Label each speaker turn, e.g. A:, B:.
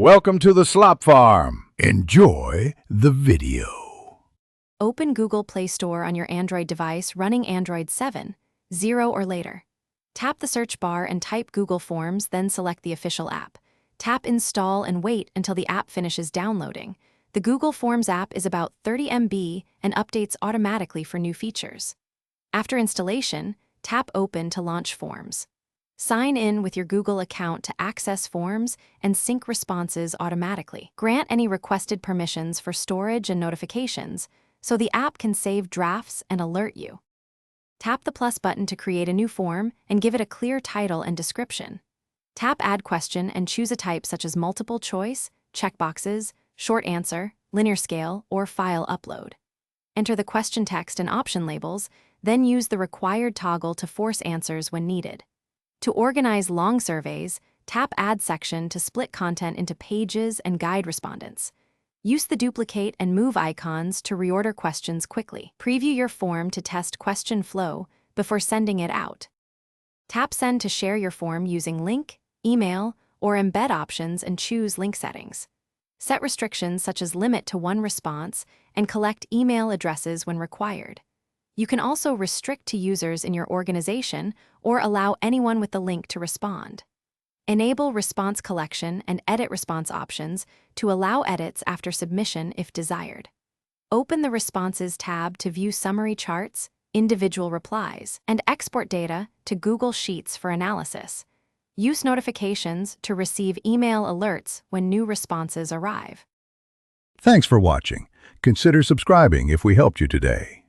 A: Welcome to the Slop Farm. Enjoy the video.
B: Open Google Play Store on your Android device running Android 7, 0 or later. Tap the search bar and type Google Forms, then select the official app. Tap Install and wait until the app finishes downloading. The Google Forms app is about 30 MB and updates automatically for new features. After installation, tap Open to launch Forms. Sign in with your Google account to access forms and sync responses automatically. Grant any requested permissions for storage and notifications, so the app can save drafts and alert you. Tap the plus button to create a new form and give it a clear title and description. Tap Add Question and choose a type such as multiple choice, checkboxes, short answer, linear scale, or file upload. Enter the question text and option labels, then use the required toggle to force answers when needed. To organize long surveys, tap Add Section to split content into pages and guide respondents. Use the duplicate and move icons to reorder questions quickly. Preview your form to test question flow before sending it out. Tap Send to share your form using link, email, or embed options and choose link settings. Set restrictions such as limit to one response and collect email addresses when required. You can also restrict to users in your organization or allow anyone with the link to respond. Enable response collection and edit response options to allow edits after submission if desired. Open the Responses tab to view summary charts, individual replies, and export data to Google Sheets for analysis. Use notifications to receive email alerts when new responses arrive.
A: Thanks for watching. Consider subscribing if we helped you today.